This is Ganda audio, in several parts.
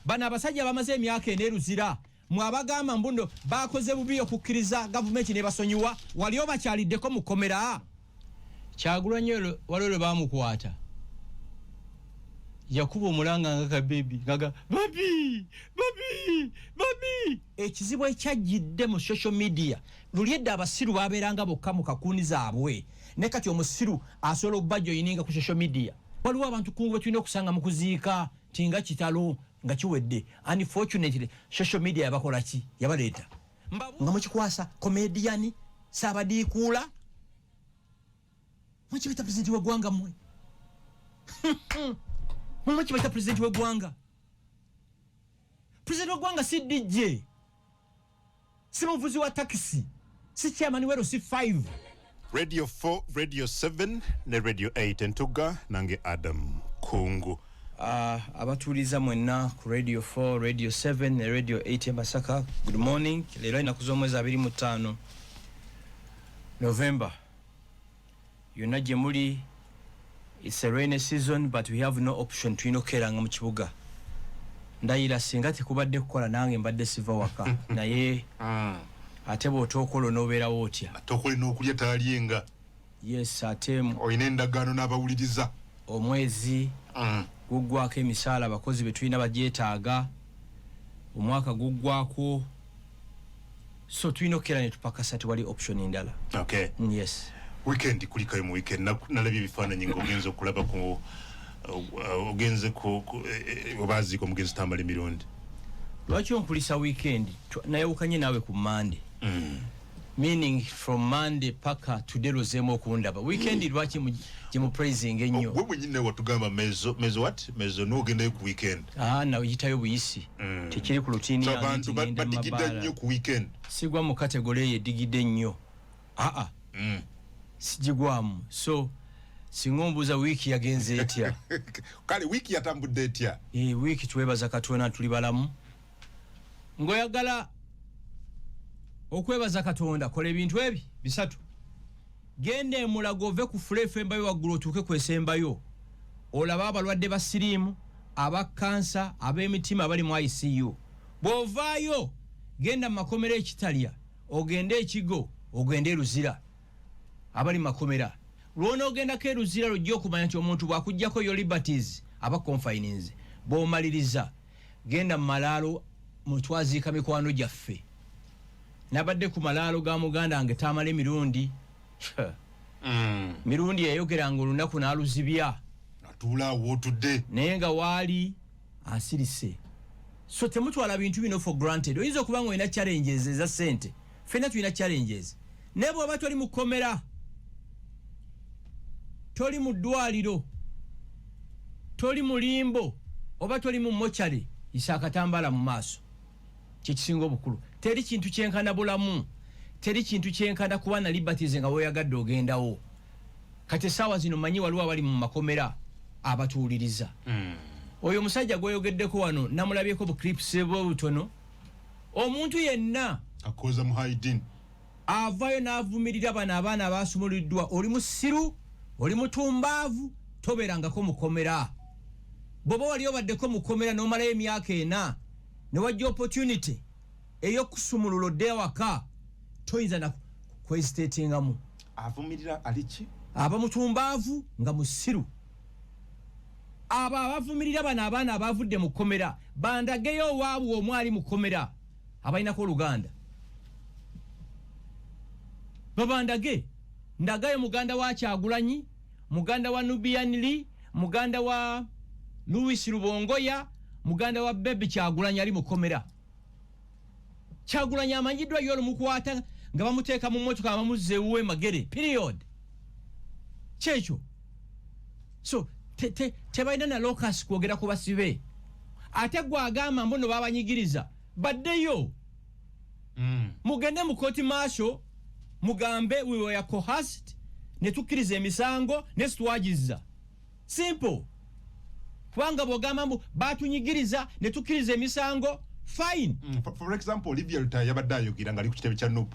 bana abasajja bamaze emyaka eneruzira mwabagamba mbundo bakoze bubi okukkiriza gavumenti ne basonyiwa wali obakyaliddeko mukomera Kyagulanyi walole bamukwata yakuba omulanga nga baby ngaga baby ekizibu ekyajjidde mu social media lulyedde abasiru babeeranga bokka mu kakuni zaabwe ne kati omusiru asobola okubajja oyininga ku social media waliwo abantu kungu betulina okusanga mu kuziika tinga kitalo nga kiwedde unfortunately social media yabakola ki yabaleeta nga mukikwasa comedian saabadiikuula mwekibeta president w'eggwanga mmwe mwekibeta president w'eggwanga si DJ si muvuzi wa taxi si chairman wero si 5 Radio 4 Radio 7 ne Radio 8 Entuga nange Adam Kungu abatuliza mwenna ku Radio 4 Radio 7 ne Radio 8 Masaka good morning lero inakuzo mwezi 25 November yonna gye muli it's a rainy season but we have no option tuyinokeranga mu kibuga ndayira singa tekubadde kukola nange mbadde siva waka naye ate bw'otookola n'obeerawo otya atokole n'okulya talyenga yes ate oyina endagaano n'abawuliriza omwezi guggwako emisaala abakozi be tulina bagyetaaga omwaka guggwako so tuyinokera ne tupakasa tewali option endala okay yes weekend kulikayo mu weekend nalabye ebifaananyi ng'ogenza okulaba ku ogenze ku obaziiko mugenzi tambala emirundi lwaki ompulisa weekend nayewukanye naawe ku Monday meaning from Monday paka today rozeemo okundaba weekend lwaki gye mu praising ennyo gwe mwennyini nawe watugamba mezo what mezo n'ogendayo ku weekend na oyitayo buyisi tekiri ku lutini yange abantu badigidde nnyo ku weekend sigwa mu kategole eyo edigidde nnyo sijigwamu so singombuza wiki yagenze etya kale wiki yatambudde etya wiki twebaza Katonda tuli balamu ngoyagala okwebaza Katonda kola ebintu ebi bisatu genda emulago ove ku fulefu embayo waggulu otuuke kwesembayo olaba abalwadde ba siriimu aba kansa ab'emitima abali mu ICU bw'ovaayo genda mu makomera ekitalya ogende ekigo ogende eruzira abali makomera lwona ogendako eruzira lujja okumanya nti omuntu bw'akuggyako yo liberties aba confinings bw'omaliriza genda mu malaalo mutwaziika mikwano gyaffe nabadde ku malaalo ga muganda wange tamala emirundi mirundi yayogeranga olunaku n'aluzibya natuulaawo otudde naye nga waali asirise so temutwala bintu bino for granted oyinza okuba nga olina challenges eza ssente ffenna tulina challenges naye bw'oba toli mu kkomera toli mu ddwaliro toli mu limbo oba toli mu mochari isa akatambala mu maaso kyekisinga obukulu teri kintu kyenkana bulamu teri kintu kyenkana kuba na liberties nga weoyagadde ogendawo kati essaawa zino manyi waliwo abali mu makomera abatuuliriza oyo omusajja gweyogeddeko wano namulabyeko buclips bwobutono omuntu yenna akoza mu hiding avayo n'avumirira bano abaana abasumuliddwa oli musiru oli mutumbaavu tobeerangako mukomera bw'oba wali obaddeko mukomera n'omalayo emyaka 4 ne wajja opportunity ey'okusumulula odde ewaka toyinza na kwesitatingamu avumirira aliki aba mutumbaavu nga musiru abo abavumirira bano abaana abavudde mu kkomera bandageyo owaabwe omwali mu kkomera abalinako oluganda babandage ndagayo muganda wa Kyagulanyi muganda wa Nubian Lee muganda wa Louis Rubongoya muganda wa Bebe Kyagulanyi ali mu kkomera Kyagulanyi amanyiddwa yolo mukwata nga bamuteeka mu mmotoka abamuzze uwe magere period kyekyo so tebalina na locus kwogera ku basibe ate gwagamba mbono babanyigiriza baddeyo mugende mu court martial mugambe we were coerced ne tukkiriza emisango ne situwagiza simple kubanga bwogamba mbu batunyigiriza ne tukkiriza emisango fine for example Olivia Lutaya yabadde ayogera nga ali ku kitebe kya NUP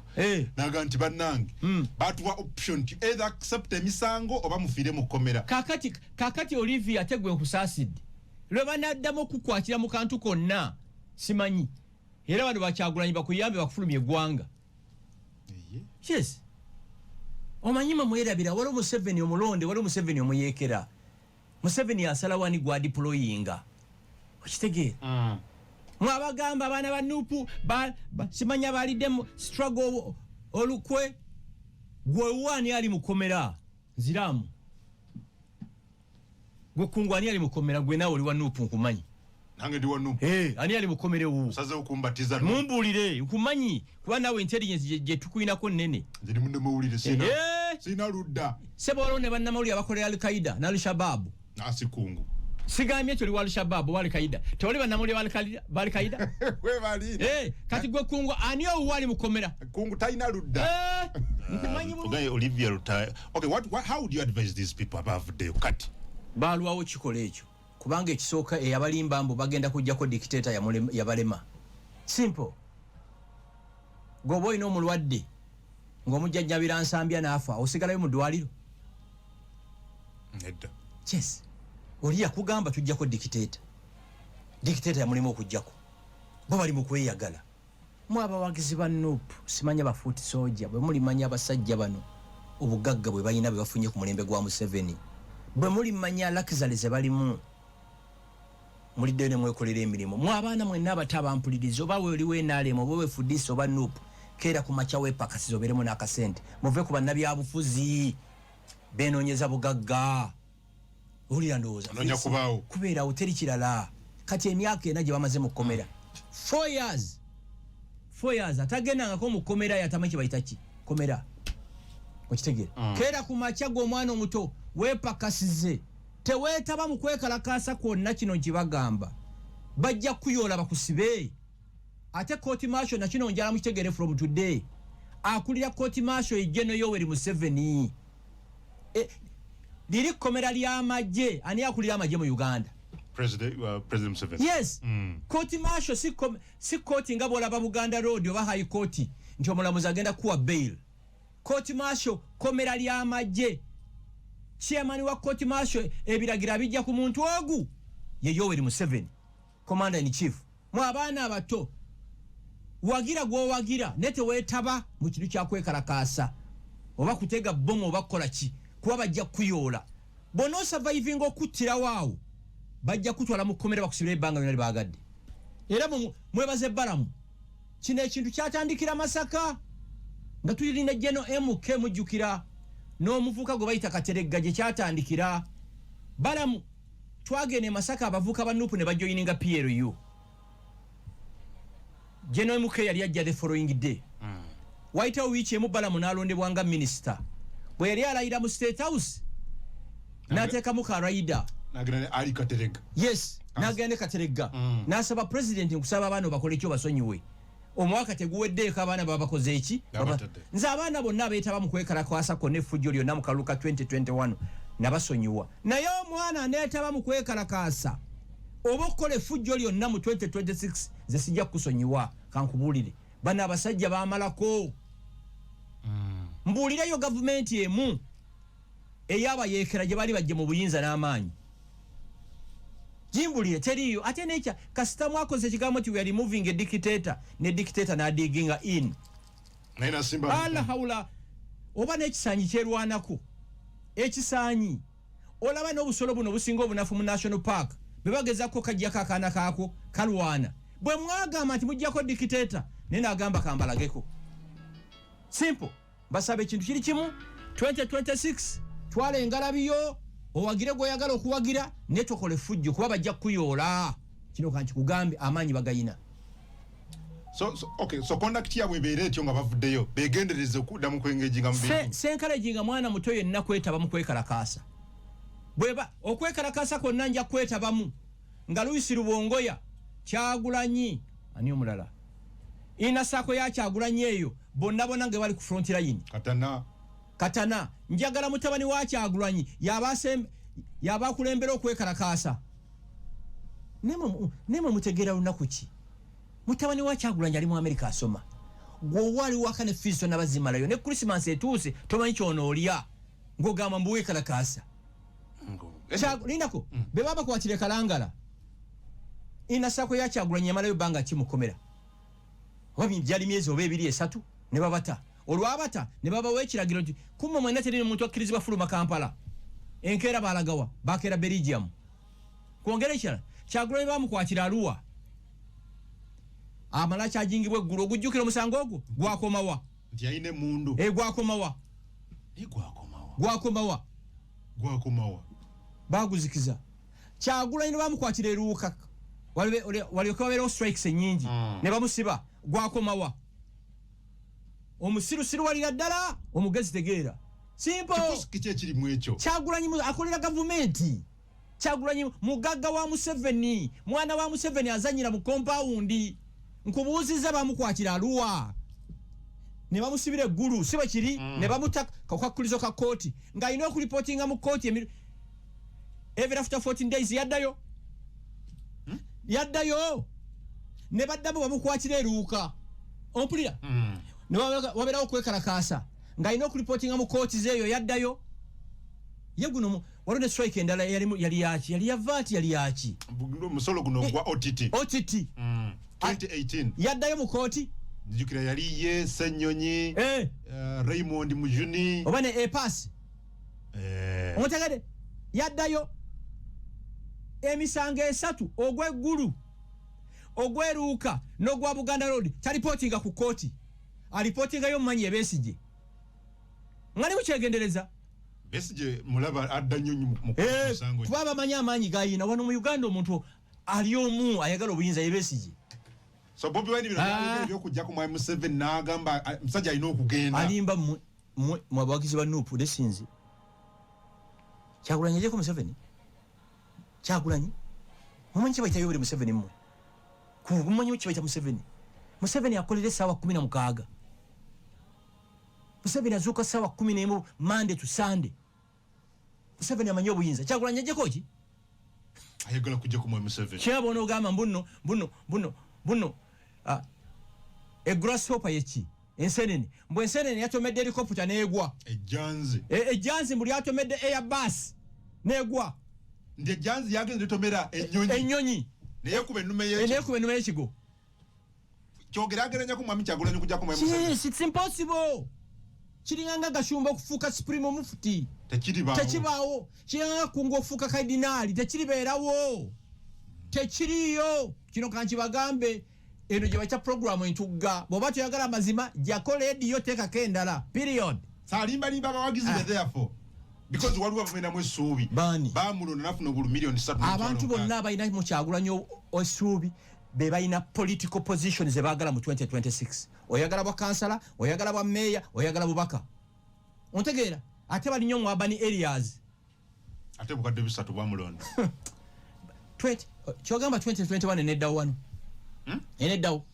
naga nti bannange batuwa option to either accept emisango oba mufiire mu kkomera kakati Olivia tegwe nkusaasidde lwe banaddamu okukwatira mu kantu konna simanyi era bano Bakyagulanyi bakuyambe bakufulumya eggwanga. Yes, omanyima mwerabira waliwo Museveni omulonde, waliwo Museveni omuyeekera. Museveni asala wani gwa deployinga okitegeera. Mwabagamba abaana ba Nuupu simanya balidde mu struggle olukwe gwe wani ali mukomera nziramu gwe kungwani ali mukomera gwe nawe oli wa Nuupu nkumanyi. Nange ndi wa Nuupu. Ani ali mukomere wu saze okumbatiza mumbulire nkumanyi kuba nawe intelligence gye tukuyinako nnene. Nziri munne mawulire sina ludda sebolo ne bannamawulire abakolera Al-Qaeda na Al-Shabaab asikungu sigamye ekyo liwa Al-Shabaab wa Al-Qaeda tewali bannamawulire ba Al-Qaeda we bali kati gwe kungu ani owali mukomera kungu taina ludda nkumanyi Ogaye Olivia Ruta. Okay, how would you advise these people above the kati balwawo kikola ekyo kubanga ekisooka eyabalimba mbu bagenda kujjako dictator yabalema simple. Gobo ino mulwadde ng'omujjajjabira nsambya n'afa osigalayo mu ddwaliro nedda. Yes, oli yakugamba tujjako dictator yamulema okujjako bo bali mu kweyagala. Mwe abawagizi ba Nuupu simanya bafuuti soja bwe mulimanya abasajja bano obugagga bwe balina bwe bafunye ku mulembe gwa Museveni bwe mulimanya luxury ze balimu mulidde ne mwekolera emirimu. Mwe abaana mwenna abatabampuliriza oba we oliwo enaalemu oba wefudisa oba Nuupu kera ku makya w'epakasi zoberemu n'akasente muve ku bannabyabufuzi benoonyeza bugagga. Owulira ndowooza nonya kubaawo kubeerawo teri kirala. Kati emyaka ena gye bamaze mu kkomera 4 years atagendangako mu kkomera yatamanyi kye bayita ki kkomera okitegeera. Kera ku makya g'omwana omuto weepakasize teweetaba mu kwekalakaasa kwonna kino nkibagamba bajja kuyoola bakusibe. Ate kooti maasho nakino njala mukitegere from today akulira kooti maasho ejjeno Yoweri Museveni liri kkomera ly'amagye ani akulira amagye mu Uganda President Museveni. Yes, kooti maasho si kooti nga bw'olaba Buganda Road oba High Court nti omulamuzi agenda kuwa bail. Kooti maasho kkomera ly'amagye chairman wa kooti maasho ebiragira bijja ku muntu ogu ye Yoweri Museveni commander in chief. Mwe abaana abato wagira gwowagira nete weetaba mu kintu kyakwekalakaasa oba kutega bomu oba kukola ki kuba bajja kuyoola bono surviving okuttira waawo bajja kutwala mu kkomera bakusibira ebbanga lyonna libaagadde. Era mwebaze Balamu kino ekintu kyatandikira Masaka nga tulina General MK mujjukira n'omuvuka gwe bayita Kateregga gye kyatandikira. Balamu twagenda Masaka abavuka ba Nuupu ne bajoyininga PLU. General MK yali ajja the following day. Waitawo wiiki emu Balamu n'alondebwa nga minisita. Bwe yali alayira mu State House n'ateekamu Karaida n'agenda Ali Kateregga. Yes, n'agenda Kateregga n'asaba president nkusaba abaana bakole ekyo basonyiwe. Omwaka teguweddeeko abaana baba bakoze eki nze abaana bonna abeetaba mu kwekalakaasa konna effujjo lyonna mu kaluka 2021 nabasonyiwa naye omwana aneetaba mu kwekalakaasa oba okukola effujjo lyonna mu 2026 ze sijja kukusonyiwa kankubuulire bano abasajja baamalako. Mbuulireyo gavumenti emu ey'abayeekera gye bali bajje mu buyinza n'amaanyi jimbulire teriyo. Ate nekya kasita mwakoze ekigambo nti we are removing a dictator ne dictator n'adiginga in naina simba ala haula oba n'ekisaanyi kyerwanako ekisaanyi olaba n'obusolo buno businga obunafu mu national park bebagezako kajjako akaana kaako kalwana bwe mwagamba nti mujjako dictator naye n'agamba kambalageko. Simple. Basaba ekintu kiri kimu 2026 twala engalabiyo owagire gw'oyagala okuwagira ne tokola effujjo kuba bajja kuyoola kino kanti kugambe amaanyi bagayina. So conduct yabwe ebeera etyo nga bavuddeyo beegendereze okudda mu kwengejinga mu bintu. Senkalejinga mwana muto yenna kwetaba mu kwekalakaasa. Bweba okwekalakaasa konna nja kwetabamu nga Luisi Rubongoya Kyagulanyi ani omulala ina sako ya Kyagulanyi eyo bonna nge bali ku front line. Katana njagala mutabani wa Kyagulanyi yabakulembera okwekalakaasa. Nemo mutegeera lunaku ki mutabani wa Kyagulanyi ali mu America asoma gwe wali wakane fiso n'abazimalayo ne Christmas etuuse tomanyi ky'onoolya ng'ogamba mbu weekalakaasa. Lindako be baba kwatire Kalangala ina sako ya Kyagulanyi yamalayo banga kimukomera wabi byali myezi oba 2-3 ne babata olwabata ne babawa ekiragiro nti kumma mwena teri omuntu akkirizibwa fuluma Kampala enkeera balagawa bakera Belgium kwongera ekirala Kyagulanyi bamukwatira Arua amala kyajingibwa eggulu ogujjukira omusango ogwo gwakomawa nti ayine mundu gwakomawa gwakomawa baguzikiza Kyagulanyi ne bamukwatira eruuka walioka wabeerawo strikes ennyingi ne bamusiba gwakomawa omusirusiru walira ddala omugezi tegeera simple kiki ekirimu ekyo Kyagulanyi akolera gavumenti Kyagulanyi mugagga wa Museveni mwana wa Museveni azanyira mu compound nkubuuziza bamukwatira Arua ne bamusibira eggulu siba kiri ne bamutaka kakwakulizo ka kooti ng'alina okulipotinga mu kooti every after 14 days yaddayo ne baddamu bamukwatira eruuka ompulira ne wabeerawo okwekalakaasa ng'alina okulipotinga mu kooti zeeyo yaddayo ye guno waliwo ne strike endala yali yaki yali yavaati yali yaki musolo guno gwa OTT 2018 yaddayo mu kooti njukira yali ye Ssenyonyi Raymond Mujuni oba ne epaasi omutegede yaddayo emisango 3 ogw'eggulu ogweruuka n'ogwa Buganda Road talipotinga ku kooti alipotingayo mumanyi Besigye ngani mukyegendereza Besigye mulaba adda nnyo mu musango kuba bamanyi amaanyi gayina wano mu Uganda omuntu ali omu ayagala obuyinza Besigye so Bobi Wine byokujja ku mwami Museveni n'agamba musajja alina okugenda alimba mu abawagizi ba Nuupu lesinzi Kyagulanyi ajeko Museveni Kyagulanyi mumanyi kibayita Yoweri Museveni mmwe mumanyi kibayita Museveni akolera essaawa 16 Museveni azuuka essaawa 11 Monday to Sunday Museveni amanyi obuyinza Kyagulanyi ajeko ki ayagala kujja ku mwami Museveni kyabona ogamba buno grasshopper yeki ensenene mbwe ensenene yatomedde helicopter neegwa ejjanzi mbuli yatomedde airbus neegwa ndi ejjanzi yagenze litomera ennyonyi neyekuba ennume y'ekigo kyogerageranya ku mwami Kyagulanyi kujja ku mwami Museveni it's impossible kiringanga gashumba okufuuka supreme mufti tekibaawo kiringanga kunga okufuuka kardinaali tekiribeerawo tekiriyo kino kankibagambe eno gye bakya programu entugga bw'oba toyagala amazima jako leediyo teekako endala period salimbalimba abawagizi be therefore because waliwo bamenamu essuubi baamulonda nafuna obulu miliyoni 3 abantu bonna abalina mu Kyagulanyi essuubi be balina political positions ze baagala mu 2026 oyagala bwa kansala oyagala bwa meeya oyagala bubaka ontegeera ate bali nnyo mu urban areas ate bukadde 3 bwamulonda kyogamba 2021 eneddawo wano eneddawo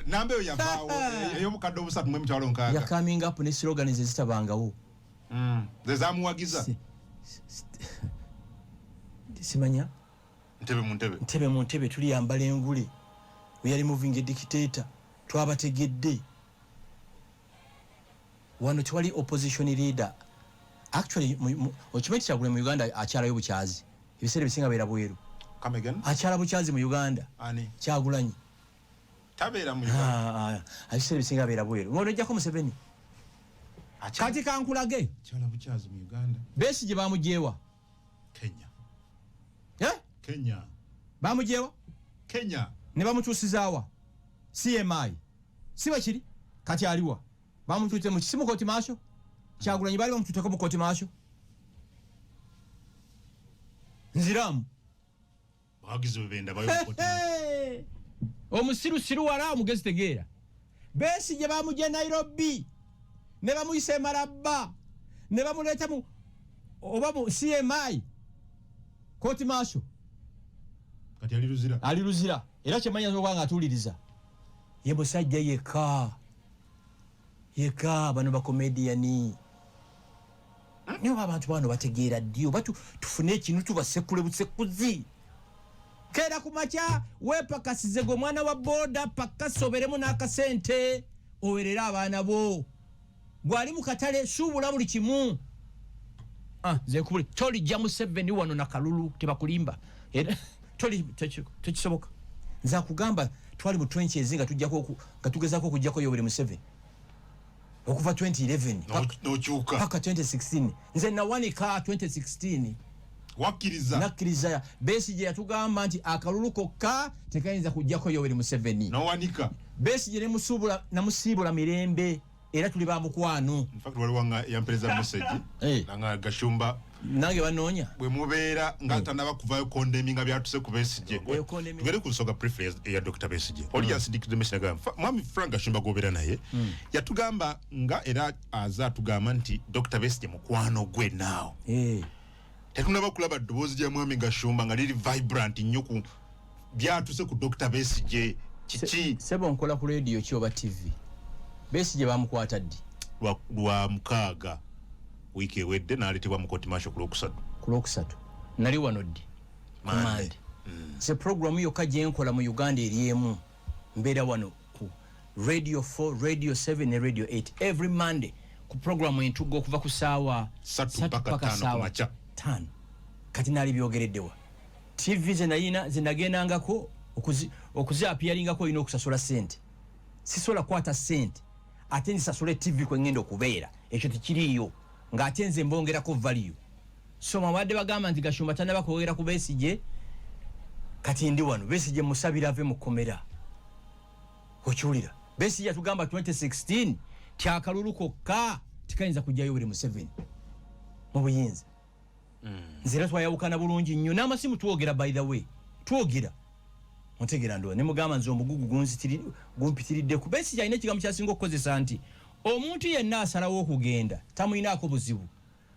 nambeyo yavaawo ey'obukadde 3 mu emitwalo 6 ya coming up ne slogans ezitabangawo zezamuwagiza simanya ntebe mu ntebe tuliyambala engule we yali moving a dictator twabategedde wano tewali opposition leader actually okimanyi Kyagulanyi mu Uganda akyalayo bukyazi ebiseera bisinga beera bweru akyala bukyazi mu Uganda Kyagulanyi tabeera mu Uganda ebiseera bisinga beera bweru ng'olejjako Museveni kati kankulage akyala bukyazi mu Uganda Besigye bamujeewa Kenya bamujeewa ne bamutuusizaawa CMI siba kiri kati aliwa bamutuute mu kisimu kooti maasho Kyagulanyi baali bamutuuteko mu kooti maasho nziramu bagize benda bayo kooti omusirusiru wala omugezi tegeera Besigye bamuje Nairobi ne bamuyise Maraba ne bamuleeta mu oba mu CMI kooti maasho kati aliruzira era kyemanya okubanga atuuliriza ye musajja yeka bano bakomediyani niyo abantu bano bategeera ddi oba tufune ekintu tubasekule busekuzi keera ku makya weepakasize gwe omwana wa booda pakasoberemu n'akasente owerera abaana bo gwali mu katale suubula buli kimu zekubuli tolijja Museveni wano na kalulu tebakulimba tekisoboka nza kugamba twali mu 20 ezinga tujjako katugezako okujjako Yoweri Museveni okuva 2011 nokyuka paka 2016 nze nawanika 2016 wakkiriza Besigye yatugamba nti akalulu kokka tekayinza kujjako Yoweri Museveni nowanika Besigye namusiibula mirembe era tuli ba mukwano in fact wali wanga yampereza message nanga Gashumba nange banoonya bwe mubeera ngatanaba kuvayo condemning byatuse ku Besigye tugere ku nsonga preface ya Dr. Besigye oli yasindikidde message gamba mwami Frank Gashumba gobeera naye yatugamba nga era aza tugamba nti Dr. Besigye mukwano gwe naawo tetunaba kulaba ddoboozi lya mwami Gashumba nga liri vibrant nnyo ku byatuse ku Dr. Besigye kiki sebo nkola ku radio kyoba TV Besigye bamukwata ddi lwa mukaaga wiki ewedde n'aleetebwa mu kooti masho ku lwokusatu nali wano ddi Monday se program yokka gye nkola mu Uganda eriemu mbeera wano ku Radio 4 Radio 7 ne Radio 8 every Monday ku program entugga okuva ku saawa 3 mpaka 5 kumakya 5 kati nali byogereddewa TV zenagendangako okuziapiaringako olina okusasula sente sisobola kwata sente ate nsasule TV kwe ngenda okubeera ekyo tekiriyo ng'ate nze mbongerako value so mabadde bagamba nti Gashumba tanaba kwogera ku Besigye kati ndi wano Besigye musabira ave mu kkomera okiwulira Besigye atugamba 2016 tyakalulu kokka tikayinza kujja Yoweri Museveni mu buyinza nzira twayawukana bulungi nnyo n'amasimu twogera by the way twogera mutegera ndo ne mugamba nze omugugu gumpitiridde ku Besigye alina ekigambo kyasinga okukozesa nti omuntu yenna asalawo okugenda tamuyinaako buzibu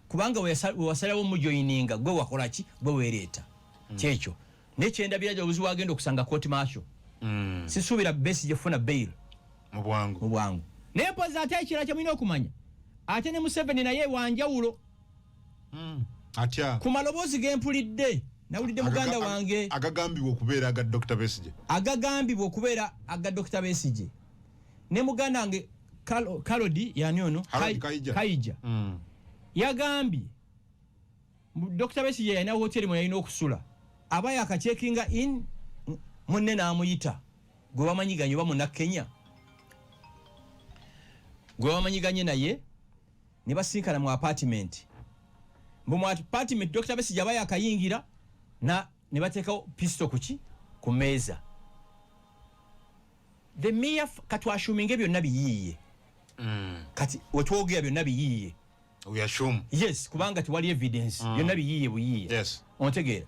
kubanga wasalawo mujoyininga gwe wakola ki gwe weereeta kyekyo nekyendabira obuzibu agenda okusanga kooti maasho sisuubira Besigye funa bail mu bwangu naye mpozi ate ekirala kyemulina okumanya ate ne Museveni naye wanjawulo atya ku maloboozi gempulidde nawulidde muganda wange agagambibwa okubeera aga Dr. Besigye agagambibwa okubeera aga Dr. Besigye ne muganda wange Kalodi yani ono Kaija yagambye Dr. Besigye yalina hoteli mwe yalina okusula aba yakachekinga in munne n'amuyita gwe bamanyiganye oba munna Kenya gwe bamanyiganye naye ne basinkana mu apartment mu apartment Dr. Besigye aba yakayingira ne bateekawo pisto ku meeza the mere katwashuminga byonna biyiiye kati wetwogera byonna biyiiye yes kubanga tewali evidence byonna biyiiye buyiiye yes ontegeera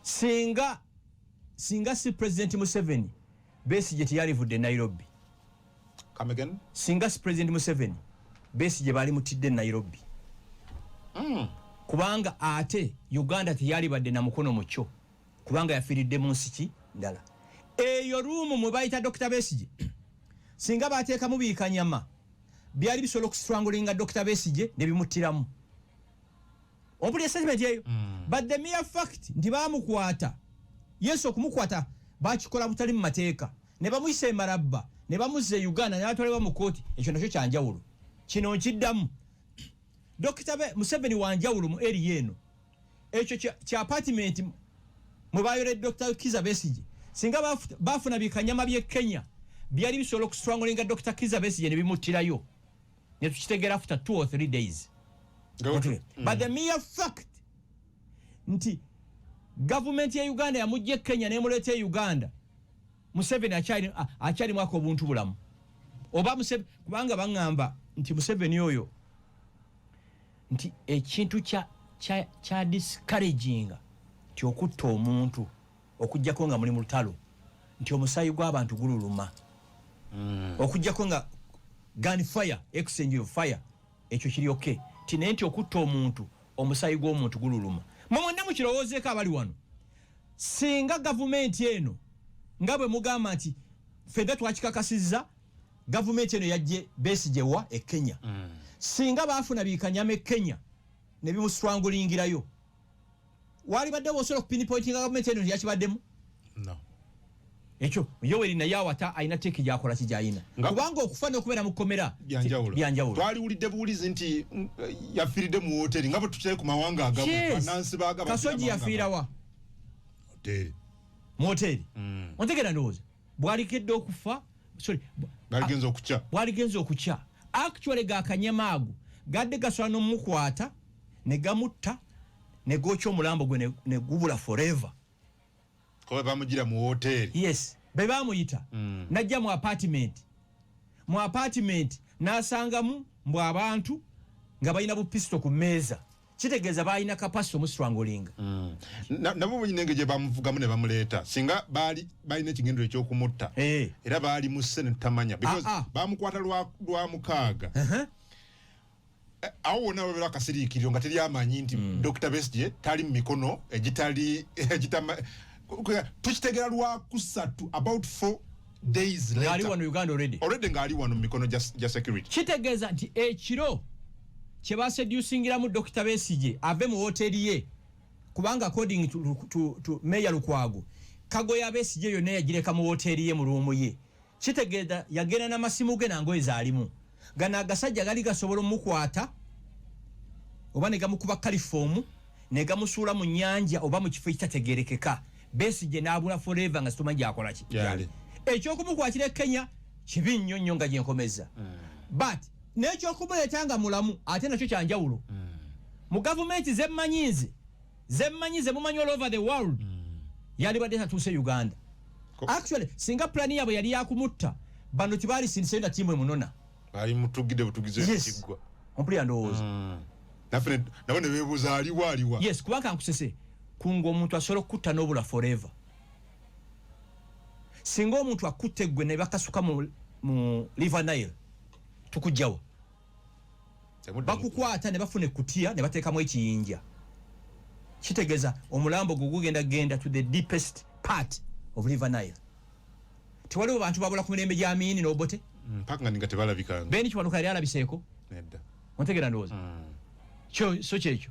singa si President Museveni Besigye teyalivudde Nairobi come again singa si President Museveni Besigye bali mutidde Nairobi kubanga ate Uganda teyalibadde na mukono mucho kubanga yafiridde mu nsi ki ndala eyo ruumu mwe bayita Dr. Besigye singa bateeka mubiika nyama byali bisobola okusitrangulinga Dr. Besigye ne bimuttiramu ompulira statement eyo but the mere fact nti baamukwata yesu okumukwata bakikola butali mu mateeka ne bamuyisa emarabba ne bamuzza e Uganda ne batwalibwa mu kooti ekyo nakyo kyanjawulo kino nkiddamu Dr. Museveni wanjawulo mu eri eno ekyo kya apartment mwe bayoledde Dr. Kizza Besigye singa bafuna bikanyama by'e Kenya byali bisobola okusitrangulinga Dr. Kizza Besigye ne bimuttirayo ne tukitegeera after 2 or 3 days but the mere fact nti government ya Uganda yamujja Kenya ne muleeta Uganda Museveni akyali mwaka obuntu bulamu oba Museveni kubanga bangamba nti Museveni oyo nti ekintu kya discouraging nti okutta omuntu okujjako nga muli mu lutalo nti omusaayi gw'abantu gululuma okujjako nga gunfire exchange of fire ekyo kiri okay tine nti okutta omuntu omusaayi gw'omuntu gululuma mwonna mukirowoozeeko abali wano singa gavumenti eno nga bwe mugamba nti fedda twakikakasizza gavumenti eno yajje Besigye wa e Kenya singa baafuna biikanyama e Kenya ne bimusitwangulingirayo walibadde osobola okupinpointinga gavumenti eno yakibaddemu no ekyo Yoweri naye awata alina teeki gyakola kijayina kubanga okufa n'okubeera mu kkomera byanjawulo twaliwulidde buwulizi nti yafiiridde mu hoteri nga bwe tukyaye ku mawanga agamu Kasoji yafiirawa hoteli ontegera ndowooza bwalikedde okufa bwaligenza okukya actually gakanyama ago gadde gasobola n'omukwata ne gamutta ne gookya omulambo gwe ne gubula forever kuba bamugira mu hoteli. Yes, be bamuyita najja mu apartment n'asangamu mbw abantu nga balina bupisto ku mmeeza kitegeeza balina kapasito mu strangling. Nabo nyinenge gye bamuvugamu ne bamuleeta singa balina ekigendero ekyokumutta era baali mu Senate tamanya because bamukwata lwa mukaaga. Awo wonna babera akasiriikiriro nga teri amanyi nti Dr. Besigye tali mu mikono tukitegeera lwa kusatu about 4 days later. Ngali wano Uganda already ngali wano mu mikono just security. Kitegeeza nti ekiro kye baseducingiramu Dr. Besigye ave mu hoteli ye kubanga according to Mayor Lukwago Kagoya Besigye yonna yagireka mu hoteli ye mu ruumu ye. Kitegeeza yagenda n'amasimu ge nangoye zaalimu. Gana agasajja gali gasobola omukwata oba ne gamukuba kalifomu ne gamusuula mu nnyanja oba mu kifo ekitategeerekeka. Besigye n'abula forever nga situmanyi akola ki. Ekyokumukwatira Kenya kibi nnyo nga gyenkomeza. But n'ekyokumuleeta nga mulamu ate nakyo kyanjawulo. Mu gavumenti zemmanyize mumanyi all over the world yali badde tatuuse Uganda. Actually singa plani yabwe yali yakumutta bano tibaali sindise na tiimu emunona. Ali mutugide butugize ekigwa. Ompulira ndowooza. Nabo ne beebuuza aliwa. Yes, kubanga nkusese kungo omuntu asobola okutta n'obula forever. Singa omuntu akutte gwe ne bakasuka mu River Nile tukujjawo. Bakukwata ne bafuna ekkutiya ne bateekamu ekiyinja. Kitegeeza omulambo gugenda to the deepest part of River Nile. Tewaliwo bantu babula ku mirembe gya Amini n'Obote. Mpaka nga tebalabikanga. Beni kiwanuka yali alabiseeko. Nedda. Ontegera ndowooza. So kyekyo.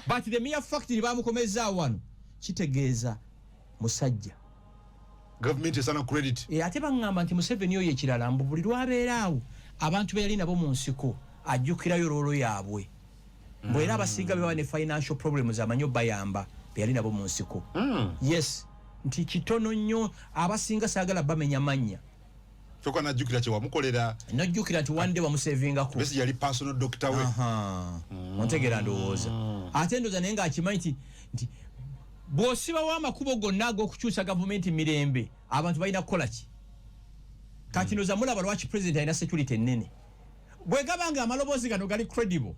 But the mere fact ni bamukomeza wano kitegeeza musajja. Government esana credit. Ate bangamba nti Museveni oyo ekirala mbu buli lwabeeraawo abantu be yali nabo mu nsiko ajjukirayo loolo yaabwe. Mbwe era abasinga be baba ne financial problems amanyo bayamba be yali nabo mu nsiko. Yes. Nti kitono nnyo abasinga saagala bamenya mannya. Kyokka najjukira kye wamukolera. Najjukira nti one day wamusevingako. Besi yali personal doctor we. Ontegera ndowooza. Ate ndowooza naye ng'akimanyi nti bw'osibawo amakubo gonna ag'okukyusa gavumenti mirembe abantu balina kukola ki? Kati ndowooza mulaba lwaki president alina security ennene. Bwe gaba nga amaloboozi gano gali credible.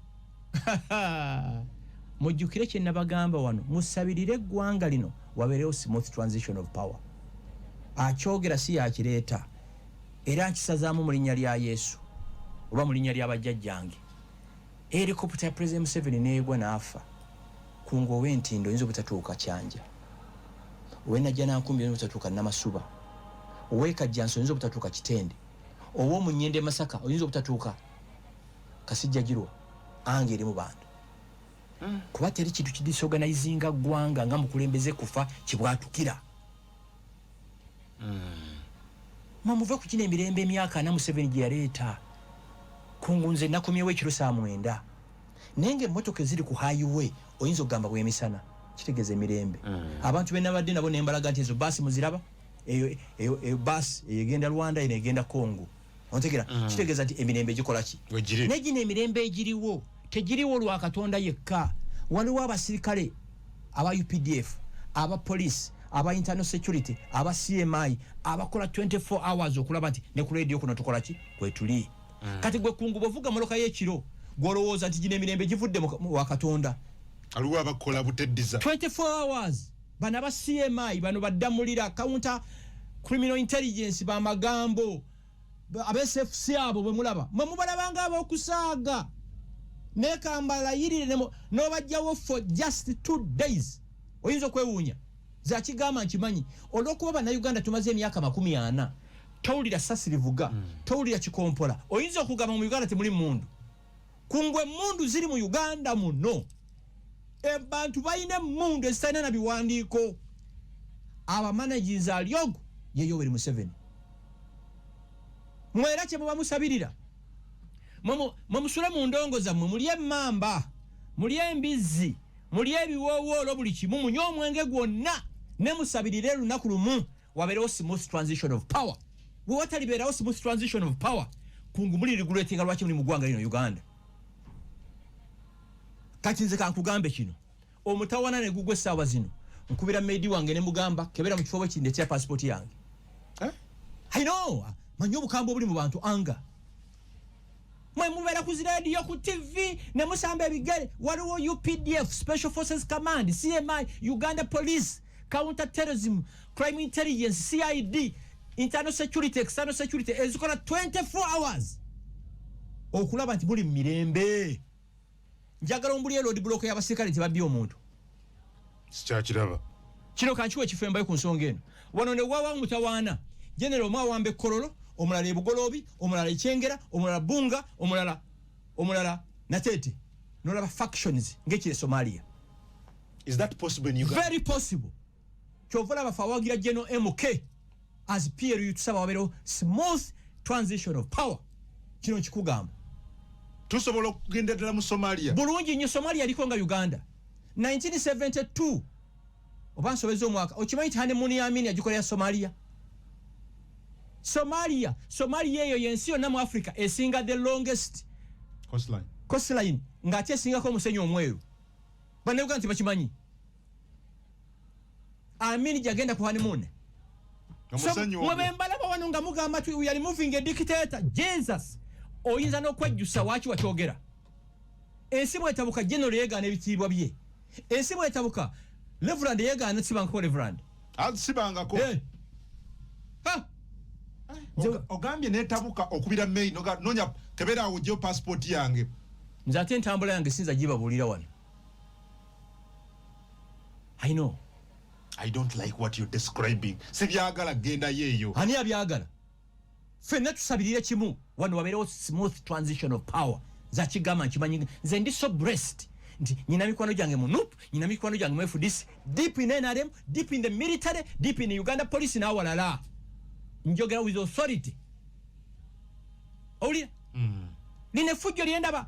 Mujjukire kye nabagamba wano musabirire eggwanga lino wabeerewo smooth transition of power. Akyogera si yakireeta era nkisazaamu mu linnya lya Yesu oba mu linnya lya bajjajjange. Helicopter ya President Museveni neegwa n'afa kungo ow'entindo oyinza obutatuuka Kyanja, ow'enajja nankumbi oyinza obutatuuka Namasuba, ow'ekajjansi oyinza obutatuuka Kitende, ow'omunnyende Masaka oyinza obutatuuka Kasijjagirwa ange eri mu bantu. Kuba teri kintu kidisorganizinga ggwanga nga mukulembeze kufa kibwatukira. Muve ku kino emirembe emyaka ana Museveni gye yaleeta. Kungu nze nakomyewo ekiro 9 naye ng'emmotoka eziri ku highway oyinza okugamba bw'emisana kitegeeza emirembe. Abantu be nabadde nabo ne mbalaga nti ezo baasi muziraba eyo baasi egenda Rwanda eno egenda Congo. Ontegera kitegeeza nti emirembe gikola ki? Naye gino emirembe egiriwo tegiriwo lwa Katonda yekka. Waliwo abasirikale aba UPDF, aba police, aba internal security, aba CMI abakola 24 hours okulaba nti ne ku radio kuno tukola ki? Kwetuli. Kati gwe kungu bovuga moloka y'ekiro gwolowooza nti gino emirembe givudde wa Katonda. Aliwo abakola buteddiza 24 hours. Bano aba CMI bano baddamulira counter criminal intelligence bamagambo aba SFC abo bwe mulaba mwe mubalabanga ab'okusaaga ne Kambala yirire n'obajjawo for just 2 days. Oyinza okwewuunya za kigamba nkimanyi olw'okuba bannayuganda tumaze emyaka 40 towulira ssasi livuga towulira kikompola. Oyinza okugamba mu Uganda temuli mundu. Kungwe mundu ziri mu Uganda muno. Abantu balina emmundu ezitalina na biwandiiko. Abamanaginzi alyogo ye Yoweri Museveni. Mwera kye muba musabirira. Mwe musule mu ndongo zammwe mulye emmamba, mulye embizzi, muli ebiwoowolo buli kimu munywe omwenge gwonna ne musabirire lunaku lumu wabeerewo smooth transition of power. Bwe watalibeerawo smooth transition of power kungu muli regulatinga lwaki muli mu ggwanga lino Uganda. Kati nze kankugambe kino omutawana ne gugwe essaawa zino nkubira meedi wange ne mugamba kebera mu kifo kindi ekya passport yange. I know manyi obukambwe obuli mu bantu anga mwe mubeera ku radio ku TV ne musamba ebigere waliwo UPDF Special Forces Command CMI Uganda Police Counter Terrorism Crime Intelligence CID Internal Security External Security ezikola 24 hours okulaba nti buli mirembe. Njagala ombulye road block y'abasirikale tebabbi omuntu sikyakiraba kino kankiwa ekifembayo ku nsonga eno wano ne wawa mutawaana General Mwawambe Kololo omulala ebugolobi omulala ekyengera omulala bunga omulala natete nolaba factions ngekire Somalia. Is that possible in Uganda? Very possible. Chovola bafawagira General MK as PRU tusaba wabero smooth transition of power. Kino kikugamba tusobola okugendera mu Somalia bulungi nnyo. Somalia liko nga Uganda 1972 obansobeza omwaka okimanyi honeymoon ya Amin yagikolera Somalia. Somalia eyo yensi yonna mu Africa esinga the longest coastline ng'ate esingako omusenyu omweru. Bannayuganda nti bakimanyi Amin jagenda ku honeymoon. Mwe mbalaba wano nga mugamba we are moving a dictator. Jesus oyinza n'okwejjusa waaki wakyogera. Ensi bwetabuka General yeegaana ebitiibwa bye. Ensi bwetabuka Reverend yeegaana sibangako Reverend sibangako ogambye netabuka okubira main nonya kebera awo passport yange. Nze ate entambula yange sinza gibabuulira wano. I know. I don't like what you're describing. Sibyagala genda yeyo. Ani abyagala? Fenna tusabirire kimu wano wabeerewo smooth transition of power. Za kigama nkimanyi nze ndi so blessed nti nyina mikwano gyange mu NUP, nyina mikwano gyange mu FDC, deep in NRM, deep in the military, deep in the Uganda police na walala. Njogera with authority. Oli line fujjo lienda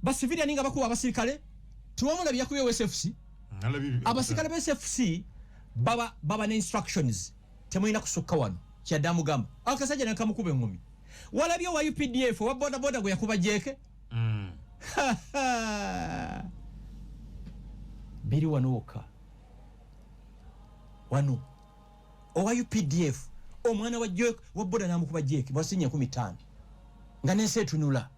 basivili ninga bakuwa abasirikale tuwamula byakuye SFC. Abasirikale ba SFC baba ne instructions temuyina kusukka wano kyadamu gamba akasajja nakamukube engumi walabyo wa UPDF wa boda go yakuba jeke biri wanoka wano owa UPDF omwana wa jeke wa boda namukuba jeke bwasinye 15 nga nense etunula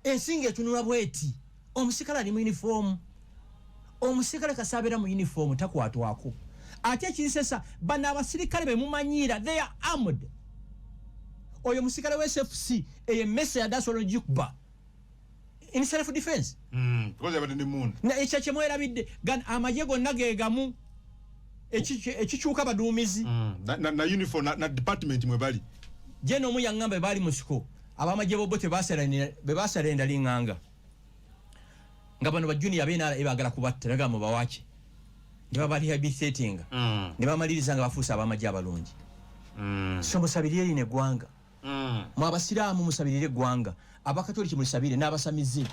ensinge etunula bweti omusikala ali mu uniform omusikala kasabera mu uniform takwatwako ate kinsesa bana abasirikale be mumanyira they are armed. Oyo musikale wa SFC eye messe ya dasolo jukba in self defense because abade ni mundu na echache mwera bidde gan amajego nagegamu ekichuka badumizi na uniform na department mwe bali jeno mu yangambe bali musiko abamajebo bote basarenda linganga ngabano ba junior bena ebagala kubatteraga mu bawache ndiba bali rehabilitating ndiba maliriza nga bafusa abamaje abalungi so musabirire ne gwanga mu abasiraamu musabirire gwanga abakatoliki musabire n'abasamizi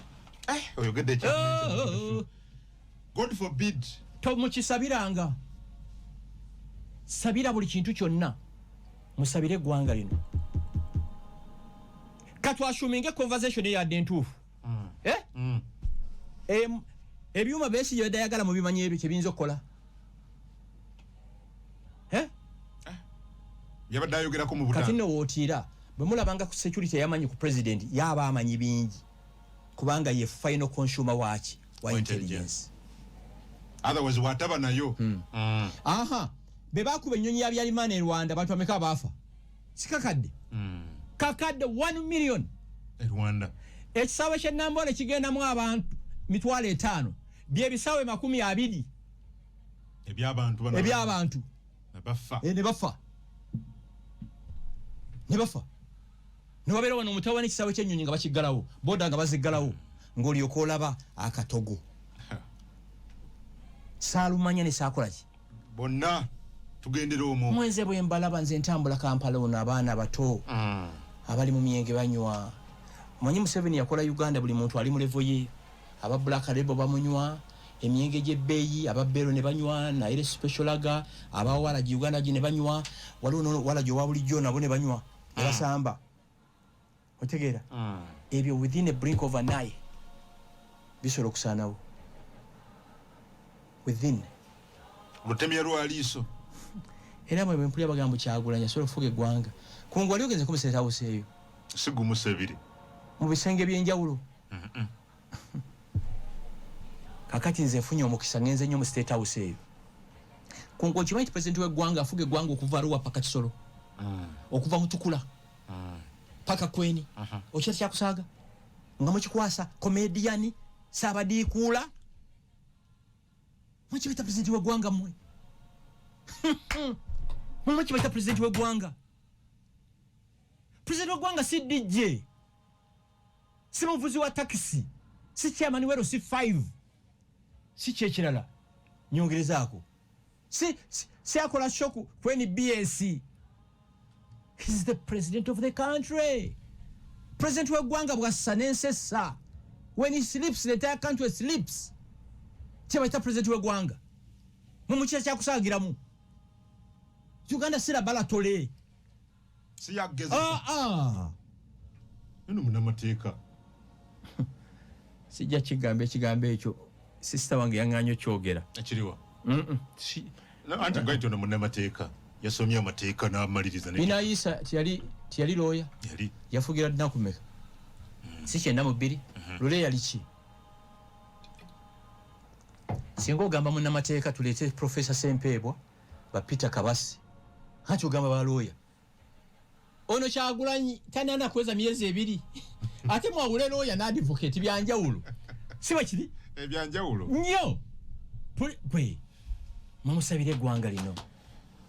oyo gede kya God forbid to mukisabiranga sabira buli kintu kyonna musabire gwanga lino katwashuminge conversation ya dentufu ebyuma besi yodayagala mu bimanyi ebyo kibinzo kola yabadayogera ko mu butano kati no wotira bemulabanga ku security yamanyi ku president yaba amanyi bingi kubanga ye final consumer watch wa intelligence otherwise wataba nayo aha beba ku benyonyi ya byalimane Rwanda bantu ameka bafa sikakadde kakadde 1 million Rwanda ekisawe kye nambole kigenda mu abantu mitwale 5 bye bisawe 20 ebyabantu nebafa nobabera wano mutawani kisawe kyenyonyi nga bakigalawo boda nga bazigalawo ngoli okolaba akatogo salumanya ne sakolaki bonna tugendera omwo mwenze bwe mbalaba nze ntambula Kampala ono abaana bato abali mu myenge banywa manyi Museveni yakola Uganda buli muntu ali mu level ye aba Black Label bamunywa emyenge gy'ebbeeyi ababero ne banywa naire special laga abawala Uganda ne banywa waliwo wala gye wabulijjo nabo ne banywa ne basamba otegeera ebyo within a brink of an eye bisobola okusaanawo within mutemya lwaliiso era mwe mpulira bagambo Kyagulanyi asobola okufuga eggwanga kungu wali ogenze ku State House eyo sigumu sebiri mu bisenge by'enjawulo kakati nze nfunye omukisa ngenze nnyo mu State House eyo kungu okimanyi nti pulezidenti w'eggwanga afuga eggwanga okuva Arua paka Kisoro okuva Mutukula paka Kweni okirata kyakusaaga nga mukikwasa komediyani Saabadiikuula mwekibeta pulezidenti w'eggwanga mmwe mwekibeta pulezidenti w'eggwanga pulezidenti w'eggwanga si DJ si muvuzi wa takisi si chairman wero si 5 si kyekirala nyongerezaako si akola shoku kweni BSc. He's the president of the country. President w'eggwanga bw'assa n'ensesa. When he sleeps, the entire country sleeps. Kyebayita president w'eggwanga. Mwe mukira kyakusaagiramu. Uganda si laboratory. Si yageze. Nno munnamateeka. Sijja kigambo ekyo. Sister wange yaŋŋaanyo kyogera. Ekiriwa. Anti gwaito no munnamateeka. Yasomye amateeka n'amaliriza. Bina Isa tiyali lawyer. Yali. Yafugira dinaku mmeka. Si kyenda mu bbiri. Lule yali ki? Singa ogamba munnamateeka tuleete Professor Sempeebwa ba Peter Kabasi. Anti ogamba ba lawyer. Ono Kyagulanyi tanana kweza myezi 2. Ate mwawule lawyer na advocate byanjawulo. Siba kiri? Ebyanjawulo. Nnyo. Bwe. Mumusabire eggwanga lino.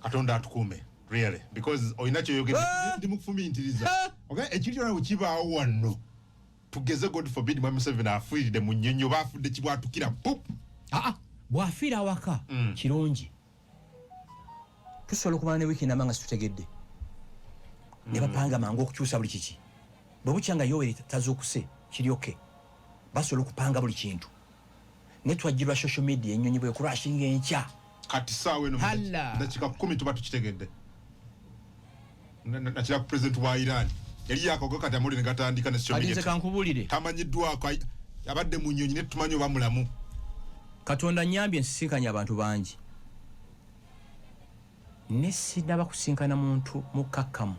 Katonda atukume. Really. Because oyinacho yogera ndi mukufumintiriza. Okay? Ekiryo nawe kibaawo wano. Tugeze God forbid Mwami Museveni afiiride mu nnyonyo baafudde kibwatukira pop. Bw'afiira awaka kirungi. Tusobola okuba ne wiiki namanga situtegedde. Ne bapanga mangu okukyusa buli kiki. Bwe bukyanga Yoweri tazuukuse kiryoke. Basobola okupanga buli kintu. Ne twajjirwa social media ennyonyi bwe kurashinga enkya. Kati saawe no dakika 10 tuba tukitegedde. Nakira ku president wa Iran. Yali yakogo kati amuli ne gatandika ne social media. Alinze kankubulire. Tamanyiddwako abadde mu nnyonyi ne tumanyi bamulamu. Katonda nnyambye nsisinkanya abantu bangi. Ne sinaba kusinkana muntu mukakkamu.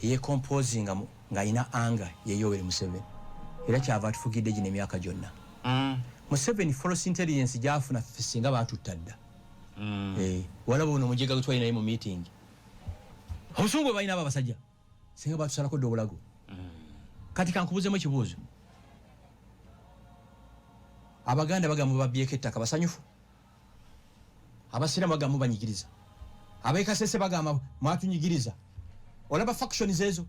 Ye composing ng'ayina anga ye Yoweri Museveni. Era kyava atufugidde gino emyaka gyonna. Museveni false intelligence gyafuna singa batutadda. Walaba ono mujega gutwali naye mu meeting. Obusungu bwe balina abasajja. Singa batusalako dde obulago. Kati kankubuuzemu ekibuuzo. Abaganda bagamba babyeko ettaka basanyufu. Abasiraamu bagamba banyigiriza. Abeekasese bagamba mwatunyigiriza. Olaba factions ezo.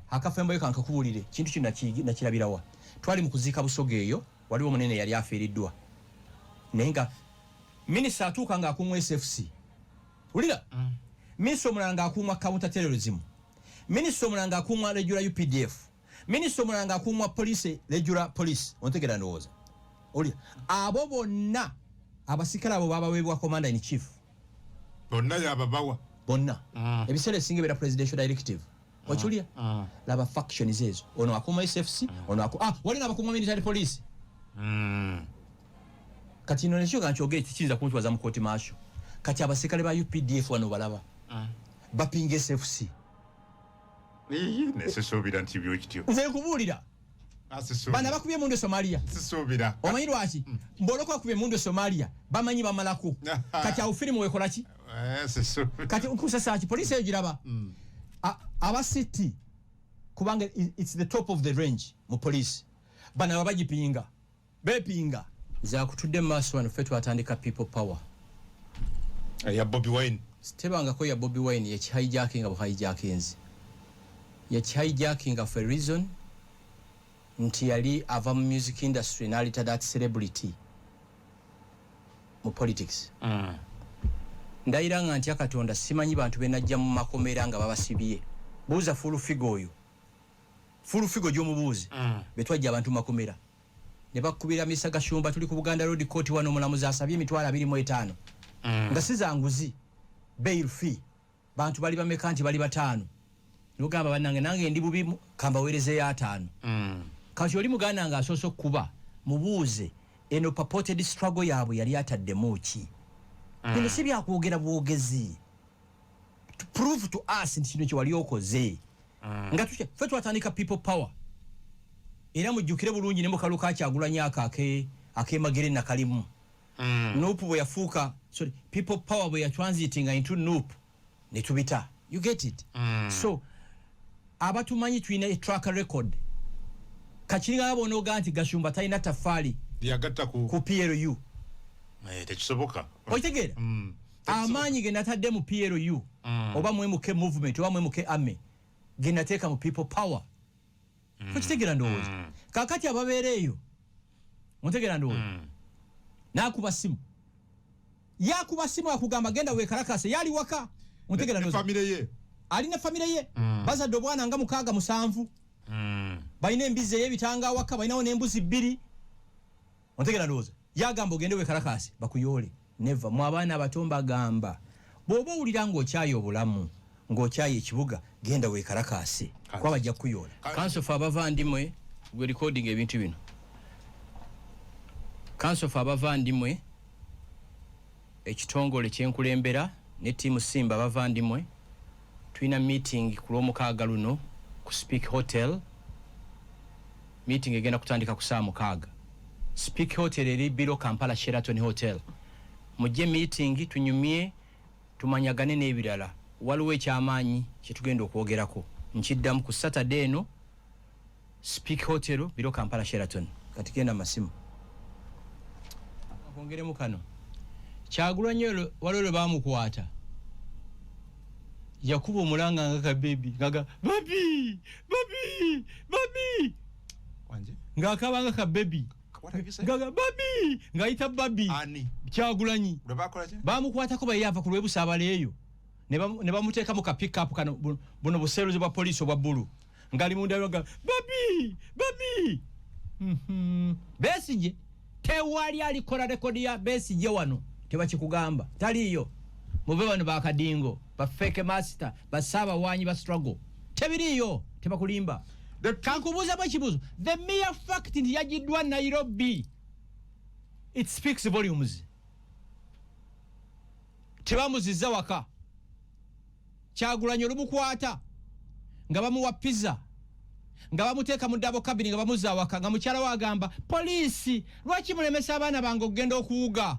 Akafembayo kankakubuulire kintu kino nakirabirawa. Twali mu kuziika Busoga eyo waliwo munene yali afiiriddwa. Naye nga minisita atuuka ng'akuumwa SFC. Wulira? Minisita omulala ng'akuumwa counter terrorism. Minisita omulala ng'akuumwa regular UPDF. Minisita omulala ng'akuumwa police regular police. Ontegera ndowooza. Wulira? Abo bonna abasikale abo babaweebwa commander in chief. Bonna yababawa. Bonna. Ebiseera ebisinga bera presidential directive. Ochulia laba factions ezo ono akuma SFC ono wali n'abakuuma military police kati no nekyo gankyogere tikiza kuntwaza mu court martial kati abasikale ba UPDF wano balaba bapinga SFC nesesobira nti byo kityo nze kubuulira bana bakubye mundu Somalia sisobira omanyi lwaki mboloko akubye mundu Somalia bamanyi bamalako kati awo firimu wekola ki kati nkusasa ki police eyo giraba Aba city kubanga it's the top of the range mu police bana babajipinga bepinga za kutudde maso wano fetu atandika people power ya Bobby Wine stebanga ko ya Bobby Wine ya hijacking abo hijackings ya hijacking for a reason nti yali ava mu music industry nalita that celebrity mu politics ndairanga nti akatonda simanyi bantu benajja mu makomera nga babasibye buuza fulu figo oyo fulu figo gy'omubuuzi betwajja abantu makomera ne bakubira Mr. Gashumba tuli ku Buganda Road Court wano mulamuzi asabye emitwalo 25 nga sizanguzi bail fee bantu bali bameka nti bali batano nogamba banange nange ndi bubi kamba wereze ya 5 kati oli muganda nga asoso kuba mubuuze eno purported struggle yabwe yali atadde muki bino si byakwogera bwogezi to prove to us nti kino kye wali okoze nga ffe twatandika people power era mujjukire bulungi ne mukaluka Kyagulanyi akemagere nakalimu Nuupu bwe yafuuka sorry people power bwe ya transiting into Nuupu ne tubita you get it so abatumanyi tuina a track record kachiringa abono ganti Gashumba talina tafali yagatta ku PLU tekisoboka okitegera amanyi ge natadde mu PLU oba mwemuke movement oba mwemuke army ge nateeka mu people power okitegera ndowooza kakati ababeereeyo mutegera ndowooza nakuba simu yakuba simu akugamba genda weekarakase yali waka mutegera ndowooza family ye alina family ye bazadde obwana nga 6-7 balina embizi ey'ebitanga waka balinawo n'embuzi 2 mutegera ndowooza yagamba ogende weekarakase bakuyole never mu abaana abatomba gamba bw'oba owulira ng'okyaye obulamu ng'okyaye ekibuga genda weekarakase kuba bajja kukuyola council for abavandimwe gwe recording ebintu bino council for abavandimwe ekitongole kyenkulembera ne team Simba abavandimwe tulina meeting ku Lwomukaaga luno ku Speak Hotel meeting egenda kutandika ku saa 6 Speak Hotel eri biro Kampala Sheraton Hotel mujje meeting tunyumye tumanyagane n'ebirala waliwo ekyamaanyi kye tugenda okwogerako nkiddamu ku Saturday eno Speak Hotel biro Kampala Sheraton kati genda masimu akongeremu kano Kyagulanyi waliwo baamukwata yakuba omulanga nga baby ngaga baby wanje ngakabanga ka baby ngaga baby ngaita baby ani Kyagulanyi baamukwatako bayava ku lwebusabaleeyo ne bamuteeka mu ka pick up kano buno buseruzi bwa police obwa bulu ngali munda yoga baby Besigye tewali alikola rekodi ya Besigye wano tebakikugamba taliyo mube bano bakadingo ba fake master basaba wanyi ba struggle tebiriyo tebakulimba kankubuza bakibuzo the mere fact nti yajiddwa Nairobi it speaks volumes tebamuziza waka Kyagulanyi olubukwata nga bamuwa pizza nga bamuteeka mu double cabin nga bamuza waka nga mukyala wagamba poliisi lwaki mulemesa abaana bange okugenda okuwuga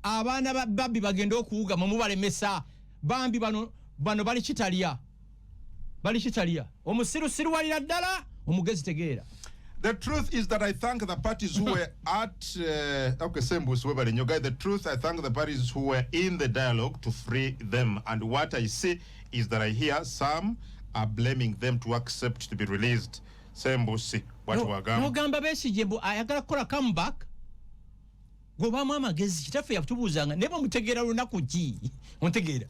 abaana babbi bagenda okuwuga mubalemesa bambi bano bali kitalya omusirusiru walira ddala omugezi tegeera. The truth is that I thank the parties who were at okay Sembus Weber in your guy. The truth, I thank the parties who were in the dialogue to free them, and what I see is that I hear some are blaming them to accept to be released. Sembus what wagamba no gamba Besigye ayagala kola comeback gobamu amagezi kitaffe yatubuuzanga ne bamutegeera lunaku ki ontegeera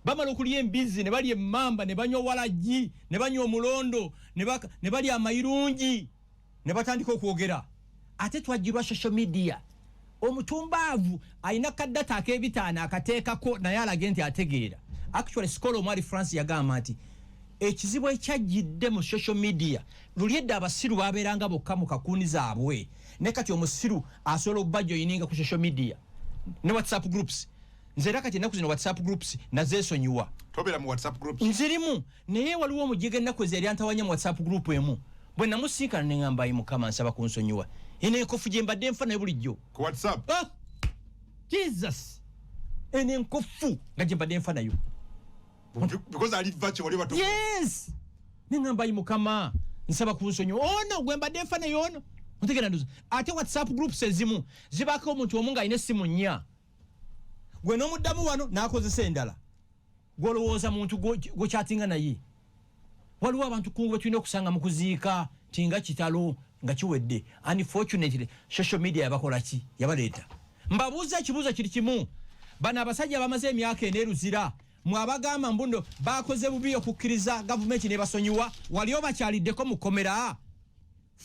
bamala okulya embizi ne bali emmamba ne banywa walagi ne banywa omulondo ne bali amayirungi ne batandika okwogera ate twajjirwa social media omutumbaavu ayina kaddata ak'ebitaano akateekako naye alage nti ategeera actually Skolo omwali France yagamba nti ekizibu ekyajjidde mu social media luli edda abasiru babeeranga bokka mu kakuuni zaabwe ne kati omusiru asobola okubajoyininga ku social media ne WhatsApp groups nze era kati ennaku zino WhatsApp groups nazeesonyiwa tobera mu WhatsApp groups nzirimu naye waliwo omujjega ennaku ezi eryantawanya mu WhatsApp group emu bwe namusinkana ne ngamba ayi Mukama nsaba kunsonyiwa eno enkofu gye mbadde nfa naye bulijjo ku WhatsApp Jesus eno enkofu nga gye mbadde nfa nayo because ali vache wali watu yes ne ngamba ayi Mukama nsaba kunsonyiwa ono gwe mbadde nfa nayo ono ontegera nduzo ate WhatsApp groups ezimu zibako omuntu omu nga ayina essimu nnya gwe n'omuddamu wano n'akozesa endala gwolowooza muntu gwokyatinga naye waliwo abantu kungu betulina okusanga mu kuziika tinga kitalo nga kiwedde unfortunately social media yabakola ki yabaleeta mbabuuza ekibuuzo kiri kimu bano abasajja bamaze emyaka eneruzira mwabagamba mbuno bakoze bubi okukkiriza gavumenti ne basonyiwa wali obakyaliddeko mu komera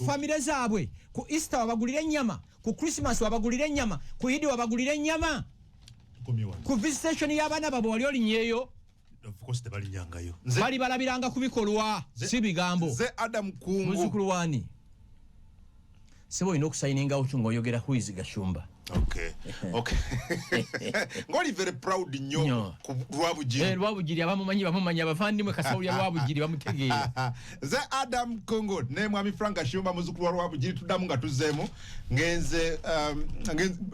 famire zaabwe ku Easter wabagulira ennyama, ku Christmas wabagulira ennyama, ku Eid wabagulira ennyama, ku visitation y'abaana babwe wali olinyeeyo. Of course tebali nyangayo. Bali balabiranga ku bikolwa si bigambo. Ze Adam Kungu muzukulu wani sebo ino okusayininga uchungo oyogera Huizi Gashumba. Okay. Ngoli very proud nyo ku Rwabugiri. Rwabugiri bamumanyi abafandimwe kasawulya Rwabugiri bamutegeera. Ze Adam Kungu ne mwami Frank Gashumba muzukulu wa Rwabugiri tudamu nga tuzemu ngenze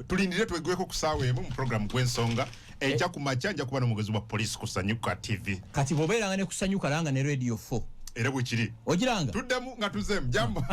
tulindire twegweko kusawe mu program gw'ensonga eja kumacha nja kuba n'omugezi wa police kusanyuka TV. Kati bobeeranga ne kusanyuka langa ne Radio 4. Era bwe kiri. Ogiranga. Tudamu nga tuzemu jambo.